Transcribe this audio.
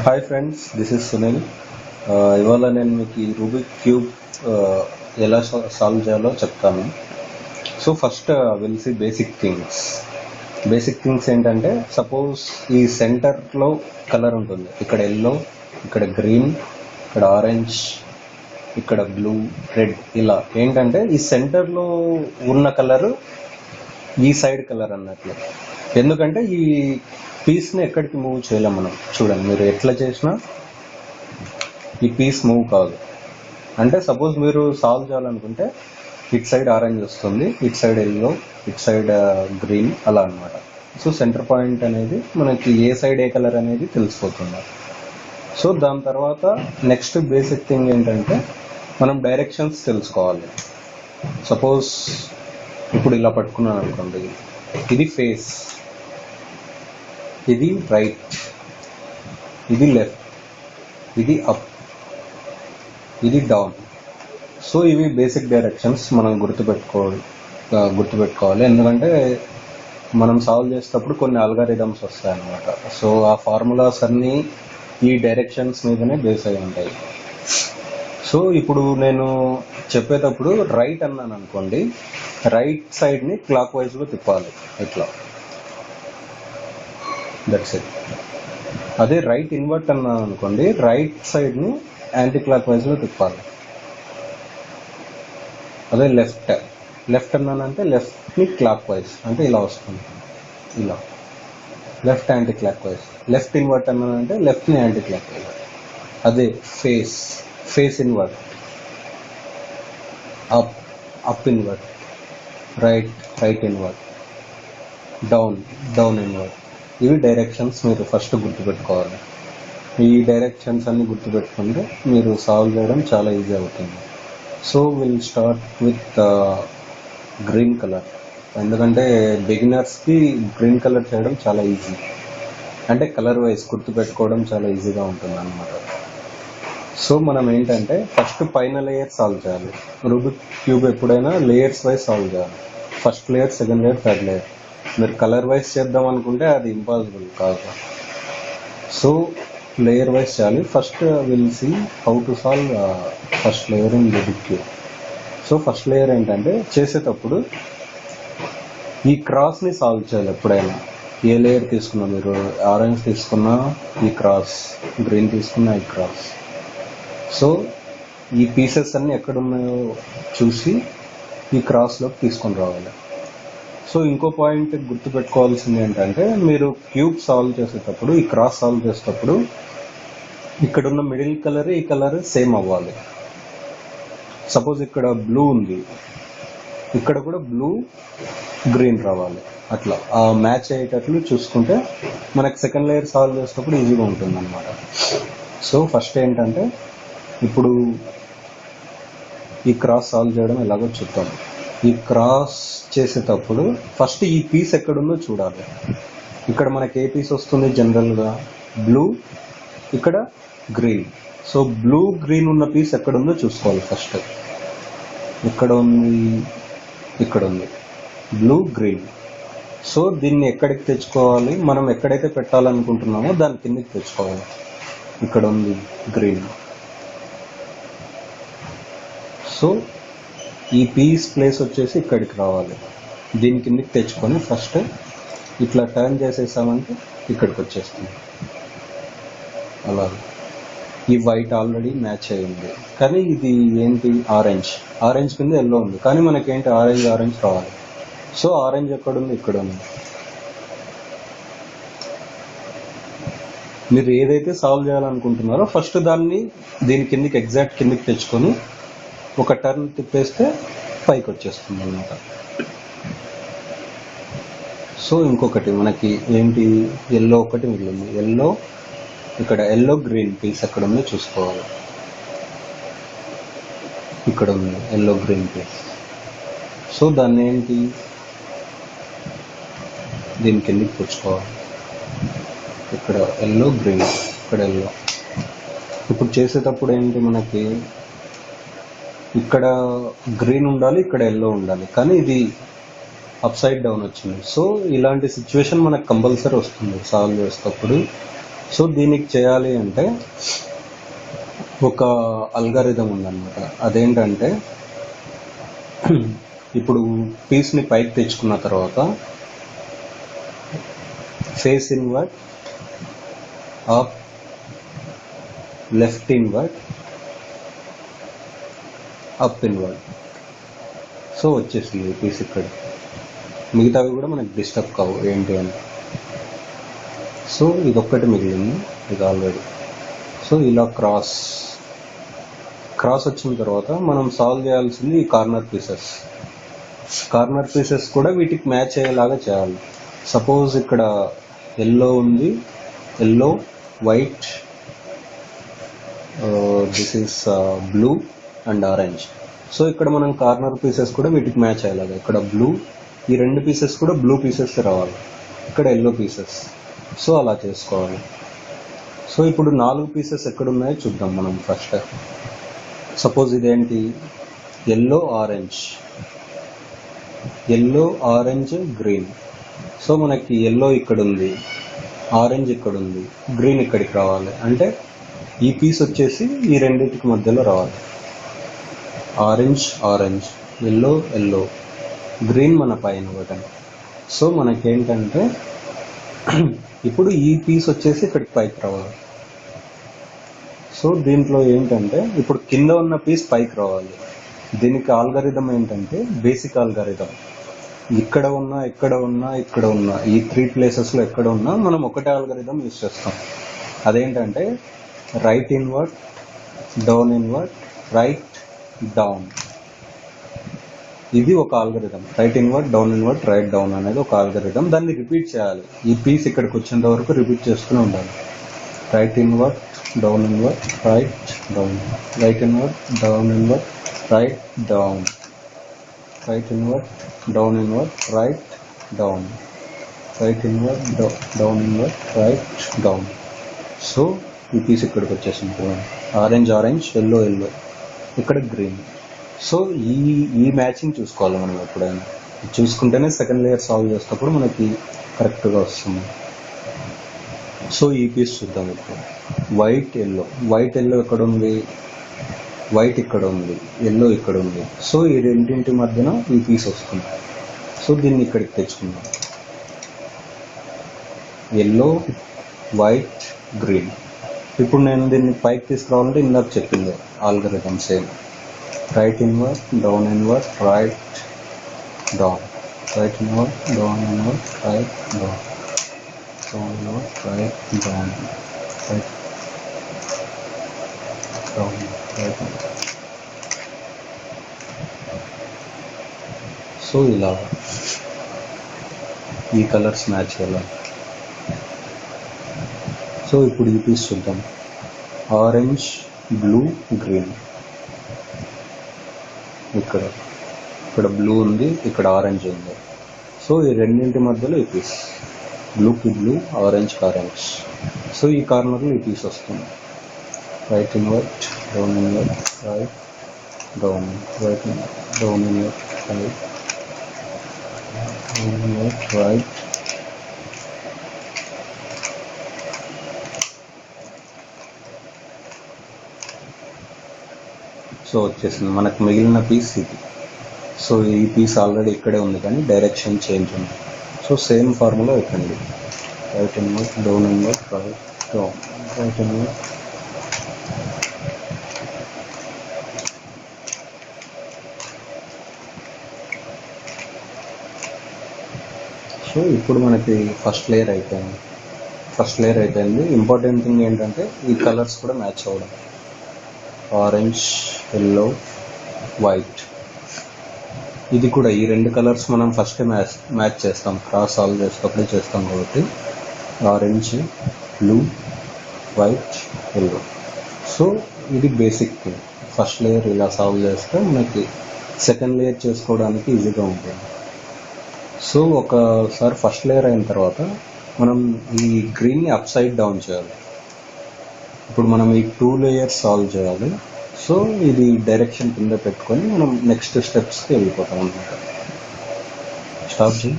Hi friends, this is Sunil. ఇవాళ నేను మీకు ఈ రూబిక్ క్యూబ్ ఎలా సాల్వ్ చేయాలో చెప్తాను. So first will see basic things ఏంటంటే, సపోజ్ ఈ సెంటర్లో కలర్ ఉంటుంది. ఇక్కడ ఎల్లో, ఇక్కడ గ్రీన్, ఇక్కడ ఆరెంజ్, ఇక్కడ బ్లూ, రెడ్. ఇలా ఏంటంటే ఈ సెంటర్లో ఉన్న కలరు ఈ సైడ్ కలర్ అన్నట్లు. ఎందుకంటే ఈ పీస్ని ఎక్కడికి మూవ్ చేయలేం మనం. చూడండి, మీరు ఎట్లా చేసినా ఈ పీస్ మూవ్ కాదు. అంటే సపోజ్ మీరు సాల్వ్ చేయాలనుకుంటే ఇట్ సైడ్ ఆరెంజ్ వస్తుంది, it side yellow, it side green, అలా అనమాట. సో సెంటర్ పాయింట్ అనేది మనకి ఏ సైడ్ ఏ కలర్ అనేది తెలిసిపోతుంది. సో దాని తర్వాత నెక్స్ట్ బేసిక్ థింగ్ ఏంటంటే, మనం డైరెక్షన్స్ తెలుసుకోవాలి. సపోజ్ ఇప్పుడు ఇలా పట్టుకున్నాను అనుకోండి, ఇది ఫేస్, ఇది రైట్, ఇది లెఫ్ట్, ఇది అప్, ఇది డౌన్. సో ఇవి బేసిక్ డైరెక్షన్స్ మనం గుర్తుపెట్టుకోవాలి. ఎందుకంటే మనం సాల్వ్ చేసేటప్పుడు కొన్ని అల్గారిథమ్స్ వస్తాయన్నమాట. సో ఆ ఫార్ములాస్ అన్నీ ఈ డైరెక్షన్స్ మీదనే బేస్ అయి ఉంటాయి. సో ఇప్పుడు నేను చెప్పేటప్పుడు రైట్ అన్నాను అనుకోండి, రైట్ సైడ్ని క్లాక్ వైజ్లో తిప్పాలి, ఇట్లా. That's it. అదే రైట్ ఇన్వర్ట్ అన్నాను అనుకోండి, రైట్ సైడ్ని యాంటీ క్లాక్ వైజ్లో తిప్పాలి. అదే లెఫ్ట్ అన్నానంటే లెఫ్ట్ని క్లాక్ వైజ్, అంటే ఇలా వస్తుంది, ఇలా left anti clock wise. Left invert అన్నానంటే లెఫ్ట్ని యాంటీ క్లాక్ వైజ్. అదే face invert, up invert, right invert, down invert. ఇవి డైరెక్షన్స్ మీరు ఫస్ట్ గుర్తుపెట్టుకోవాలి. ఈ డైరెక్షన్స్ అన్ని గుర్తుపెట్టుకుంటే మీరు సాల్వ్ చేయడం చాలా ఈజీ అవుతుంది. So will start with green colour. ఎందుకంటే బిగినర్స్కి గ్రీన్ కలర్ చేయడం చాలా ఈజీ. అంటే కలర్ వైజ్ గుర్తుపెట్టుకోవడం చాలా ఈజీగా ఉంటుంది అన్నమాట. సో మనం ఏంటంటే ఫస్ట్ పైన లేయర్ సాల్వ్ చేయాలి. రూబిక్ క్యూబ్ ఎప్పుడైనా లేయర్స్ వైజ్ సాల్వ్ చేయాలి. First layer, second layer, third layer. మీరు కలర్ వైజ్ చేద్దాం అనుకుంటే అది ఇంపాసిబుల్ కాదు. సో లేయర్ వైజ్ చేయాలి. First will see how to solve first layer in Rubik cube. So first layer ఏంటంటే, చేసేటప్పుడు ఈ క్రాస్ని సాల్వ్ చేయాలి. ఎప్పుడైనా ఏ లేయర్ తీసుకున్నా, మీరు ఆరెంజ్ తీసుకున్నా ఈ క్రాస్, గ్రీన్ తీసుకున్నా ఈ క్రాస్. సో ఈ పీసెస్ అన్నీ ఎక్కడున్నాయో చూసి ఈ క్రాస్లోకి తీసుకొని రావాలి. సో ఇంకో పాయింట్ గుర్తుపెట్టుకోవాల్సింది ఏంటంటే, మీరు క్యూబ్ సాల్వ్ చేసేటప్పుడు, ఈ క్రాస్ సాల్వ్ చేసేటప్పుడు ఇక్కడున్న మిడిల్ కలర్, ఈ కలర్ సేమ్ అవ్వాలి. సపోజ్ ఇక్కడ బ్లూ ఉంది, ఇక్కడ కూడా బ్లూ గ్రీన్ రావాలి. అట్లా ఆ మ్యాచ్ అయ్యేటట్లు చూసుకుంటే మనకు సెకండ్ లేయర్ సాల్వ్ చేసేటప్పుడు ఈజీగా ఉంటుంది అన్నమాట. సో ఫస్ట్ ఏంటంటే, ఇప్పుడు ఈ క్రాస్ సాల్వ్ చేయడం ఎలాగో చూద్దాం. ఈ క్రాస్ చేసేటప్పుడు ఫస్ట్ ఈ పీస్ ఎక్కడుందో చూడాలి. ఇక్కడ మనకి ఏ పీస్ వస్తుంది జనరల్గా? బ్లూ, ఇక్కడ గ్రీన్. సో బ్లూ గ్రీన్ ఉన్న పీస్ ఎక్కడుందో చూసుకోవాలి ఫస్ట్. ఇక్కడ ఉంది బ్లూ గ్రీన్. సో దీన్ని ఎక్కడికి తెచ్చుకోవాలి? మనం ఎక్కడైతే పెట్టాలనుకుంటున్నామో దాని కిందకి తెచ్చుకోవాలి. ఇక్కడ ఉంది గ్రీన్. సో ఈ పీస్ ప్లేస్ వచ్చేసి ఇక్కడికి రావాలి. దీని కిందకి తెచ్చుకొని ఫస్ట్ ఇట్లా టర్న్ చేసేసామంటే ఇక్కడికి వచ్చేస్తుంది. అలా ఈ వైట్ ఆల్రెడీ మ్యాచ్ అయ్యింది, కానీ ఇది ఏంటి? ఆరెంజ్ కింద ఎల్లో ఉంది, కానీ మనకేంటి ఆరెంజ్ రావాలి. సో ఆరెంజ్ ఎక్కడుంది? ఇక్కడ ఉంది. మీరు ఏదైతే సాల్వ్ చేయాలనుకుంటున్నారో ఫస్ట్ దాన్ని దీని కిందకి ఎగ్జాక్ట్ కిందకి తెచ్చుకొని ఒక టర్న్ తిప్పేస్తే పైకి వచ్చేస్తుంది అన్నమాట. సో ఇంకొకటి మనకి ఏంటి? ఎల్లో ఒకటి మిగిలింది. ఎల్లో గ్రీన్ పీస్ ఎక్కడ ఉందో చూసుకోవాలి. ఇక్కడ ఉంది ఎల్లో గ్రీన్ పీస్. సో దాన్ని ఏంటి? దీని కిందకి తెచ్చుకోవాలి. ఇక్కడ ఎల్లో గ్రీన్, ఇక్కడ ఎల్లో. ఇప్పుడు చేసేటప్పుడు ఏంటి, మనకి ఇక్కడ గ్రీన్ ఉండాలి, ఇక్కడ ఎల్లో ఉండాలి, కానీ ఇది అప్ సైడ్ డౌన్ వచ్చింది. సో ఇలాంటి సిచ్యువేషన్ మనకు కంపల్సరీ వస్తుంది సాల్వ్ చేసేటప్పుడు. సో దీనికి చేయాలి అంటే ఒక అల్గారిథం ఉందన్నమాట. అదేంటంటే ఇప్పుడు పీస్ని పైకి తెచ్చుకున్న తర్వాత face invert, up, left invert, up invert. So వచ్చేసింది పీస్ ఇక్కడ. మిగతావి కూడా మనకి డిస్టర్బ్ కావు ఏంటి అని. సో ఇదొక్కటి మిగిలింది ఇది ఆల్రెడీ. సో ఇలా క్రాస్ వచ్చిన తర్వాత మనం సాల్వ్ చేయాల్సింది ఈ కార్నర్ పీసెస్ కూడా వీటికి మ్యాచ్ అయ్యేలాగా చేయాలి. సపోజ్ ఇక్కడ ఎల్లో ఉంది, yellow, white, this is blue and orange. So ఇక్కడ మనం కార్నర్ పీసెస్ కూడా వీటికి మ్యాచ్ అయ్యేలాగా, ఇక్కడ బ్లూ, ఈ రెండు పీసెస్ కూడా బ్లూ పీసెస్ రావాలి, ఇక్కడ ఎల్లో పీసెస్. సో అలా చేసుకోవాలి. సో ఇప్పుడు 4 పీసెస్ ఎక్కడున్నాయో చూద్దాం మనం ఫస్ట్. సపోజ్ ఇదేంటి, ఎల్లో, ఆరెంజ్, గ్రీన్. సో మనకి ఎల్లో ఇక్కడ ఉంది, ఆరెంజ్ ఇక్కడ ఉంది, గ్రీన్ ఇక్కడికి రావాలి. అంటే ఈ పీస్ వచ్చేసి ఈ రెండింటికి మధ్యలో రావాలి. ఆరెంజ్, ఎల్లో, గ్రీన్ మన పైన బటన్. సో మనకేంటంటే ఇప్పుడు ఈ పీస్ వచ్చేసి ఇక్కడికి పైకి రావాలి. సో దీంట్లో ఏంటంటే ఇప్పుడు కింద ఉన్న పీస్ పైకి రావాలి. దీనికి ఆల్గారిథం ఏంటంటే బేసిక్ ఆల్గారిథం. ఇక్కడ ఉన్నా ఈ 3 ప్లేసెస్లో ఎక్కడ ఉన్నా మనం ఒకటే ఆల్గారిథం యూజ్ చేస్తాం. అదేంటంటే right invert, down invert, right down. ఇది ఒక algorithm. Right invert, down invert, right down అనేది ఒక ఆల్గరిథం. దాన్ని రిపీట్ చేయాలి. ఈ పీస్ ఇక్కడికి వచ్చేంత వరకు రిపీట్ చేస్తూనే ఉండాలి. Right invert, down invert, right down, right invert, down invert, right down, right invert, down invert, right down, right invert, down invert, right down. So ఈ పీస్ ఇక్కడికి వచ్చేసింది. ఆరెంజ్, ఎల్లో, ఇక్కడ గ్రీన్. సో ఈ matching చూసుకోవాలి మనం ఎప్పుడైనా. చూసుకుంటేనే second layer solve చేసేటప్పుడు మనకి కరెక్ట్గా వస్తుంది. సో ఈ పీస్ చూద్దాం ఇప్పుడు. వైట్ ఎల్లో ఎక్కడ ఉంది, వైట్ ఇక్కడ ఉంది, ఎల్లో ఇక్కడ ఉంది. సో ఈ రెండింటి మధ్యన ఈ పీస్ వస్తుంది. సో దీన్ని ఇక్కడికి తెచ్చుకుందాం. Yellow, white, green. ఇప్పుడు నేను దీన్ని పైకి తీసుకురావాలంటే ఇందాక చెప్పింది algorithm same. Right invert, down invert, right down, right invert, down invert, right down, down invert, right down, right down, right. So ఇలా ఈ కలర్స్ మ్యాచ్ అయ్యేలా. సో ఇప్పుడు ఈ పీస్ చూద్దాం. Orange, blue, green. ఇక్కడ బ్లూ ఉంది, ఇక్కడ ఆరెంజ్ ఉంది. సో ఈ రెండింటి మధ్యలో ఈ పీస్, బ్లూకి బ్లూ, ఆరెంజ్కి ఆరెంజ్. సో ఈ కార్నర్లో ఈ పీస్ వస్తుంది. Right invert, down invert, right down, right invert, down invert, right down invert, right. So వచ్చేసింది మనకు మిగిలిన పీస్ ఇది. సో ఈ పీస్ ఆల్రెడీ ఇక్కడే ఉంది కానీ డైరెక్షన్ చేంజ్ ఉంది. సో సేమ్ ఫార్ములా పెట్టండి. Right invert, down invert, right down, right invert. So ఇప్పుడు మనకి ఫస్ట్ లేయర్ అయిపోయింది. ఇంపార్టెంట్ థింగ్ ఏంటంటే ఈ కలర్స్ కూడా మ్యాచ్ అవ్వడం. Orange, yellow, white. ఇది కూడా ఈ రెండు కలర్స్ మనం ఫస్ట్ మ్యాచ్ చేస్తాం, క్రాస్ సాల్వ్ చేసేటప్పుడే చేస్తాం కాబట్టి. Orange, blue, white, yellow. So ఇది బేసిక్ థింగ్. ఫస్ట్ లేయర్ ఇలా సాల్వ్ చేస్తే మనకి సెకండ్ లేయర్ చేసుకోవడానికి ఈజీగా ఉంటుంది. సో ఒకసారి ఫస్ట్ లేయర్ అయిన తర్వాత మనం ఈ గ్రీన్ని అప్ సైడ్ డౌన్ చేయాలి. ఇప్పుడు మనం ఈ 2 లేయర్స్ సాల్వ్ చేయాలి. సో ఇది డైరెక్షన్ కింద పెట్టుకొని మనం నెక్స్ట్ స్టెప్స్కి వెళ్ళిపోతాం అన్నమాట. స్టాప్ చేయి.